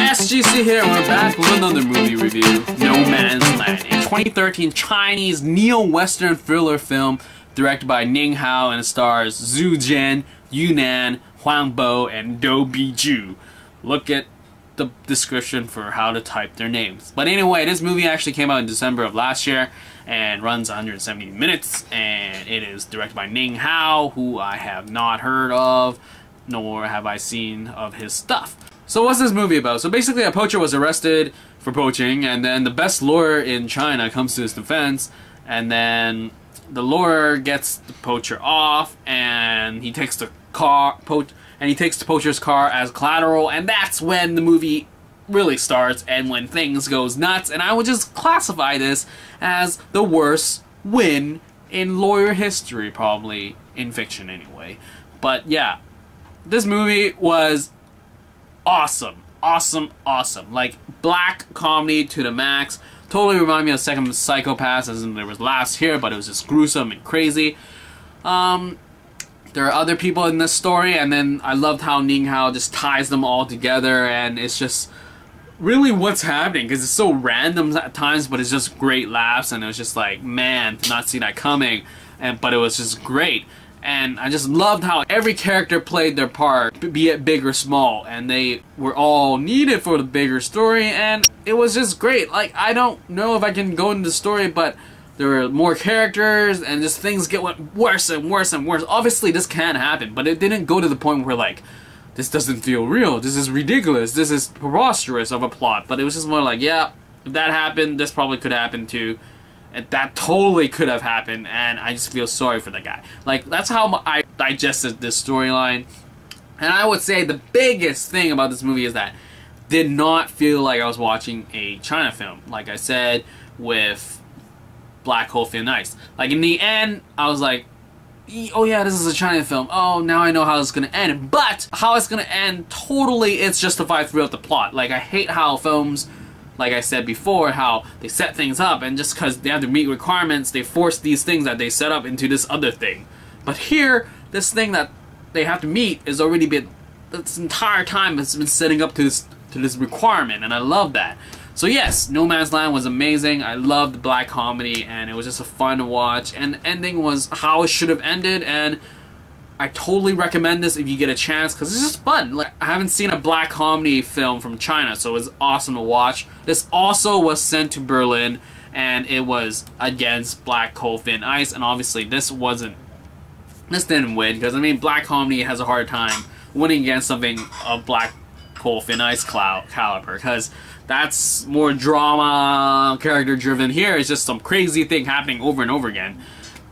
SGC here, and we're back with another movie review, No Man's Land, a 2013 Chinese neo-western thriller film directed by Ning Hao and stars Zheng, Yunnan, Huang Bo, and Buji. Look at the description for how to type their names. But anyway, this movie actually came out in December of last year and runs 170 minutes, and it is directed by Ning Hao, who I have not heard of, nor have I seen of his stuff. So what's this movie about? So basically a poacher was arrested for poaching, and then the best lawyer in China comes to his defense, and then the lawyer gets the poacher off, and he takes the poacher's car as collateral, and that's when the movie really starts and when things goes nuts. And I would just classify this as the worst win in lawyer history, probably in fiction anyway. But yeah, this movie was awesome. Like, black comedy to the max. Totally reminded me of Second Psychopaths, as in there was laughs here, but it was just gruesome and crazy. There are other people in this story, and then I loved how Ning Hao just ties them all together, and it's just really what's happening, because it's so random at times, but it's just great laughs, and it was just like, man, to not see that coming, but it was just great. And I just loved how every character played their part, be it big or small, and they were all needed for the bigger story, and it was just great. Like, I don't know if I can go into the story, but there were more characters, and just things went worse and worse and worse. Obviously, this can happen, but it didn't go to the point where, like, this doesn't feel real, this is ridiculous, this is preposterous of a plot. But it was just more like, yeah, if that happened, this probably could happen too. And that totally could have happened, and I just feel sorry for the guy. Like, that's how I digested this storyline. And I would say the biggest thing about this movie is that it did not feel like I was watching a China film. Like I said, with Black Hole Thin Ice. Like, in the end, I was like, oh yeah, this is a China film. Oh, now I know how it's gonna end. But how it's gonna end, totally, it's justified throughout the plot. Like, I hate how films, like I said before, how they set things up, and just because they have to meet requirements, they force these things that they set up into this other thing. But here, this thing that they have to meet is already been, this entire time it's been setting up to this requirement, and I love that. So yes, No Man's Land was amazing. I loved the black comedy, and it was just a fun to watch, and the ending was how it should have ended, and I totally recommend this if you get a chance, because it's just fun. Like, I haven't seen a black comedy film from China, so it was awesome to watch. This also was sent to Berlin, and it was against Black Hole Thin Ice, and obviously this didn't win, because I mean, black comedy has a hard time winning against something of Black Hole Thin Ice caliber, because that's more drama, character driven. Here it's just some crazy thing happening over and over again.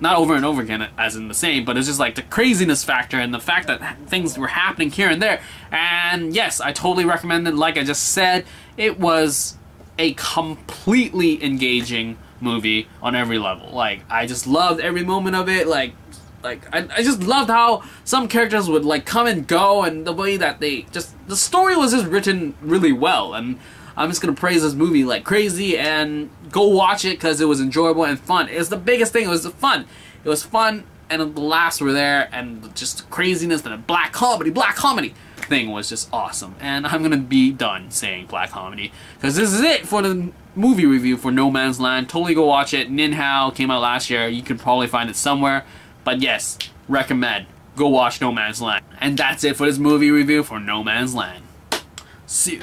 Not over and over again as in the same, but it's just like the craziness factor and the fact that things were happening here and there. And yes, I totally recommend it. Like I just said, it was a completely engaging movie on every level. Like, I just loved every moment of it. Like I just loved how some characters would like come and go, and the way that the story was just written really well. And I'm just gonna praise this movie like crazy, and go watch it because it was enjoyable and fun. It was the biggest thing. It was fun. It was fun, and the laughs were there, and just the craziness and the black comedy thing was just awesome. And I'm gonna be done saying black comedy, because this is it for the movie review for No Man's Land. Totally go watch it. Ning Hao came out last year. You could probably find it somewhere. But yes, recommend. Go watch No Man's Land. And that's it for this movie review for No Man's Land. See you.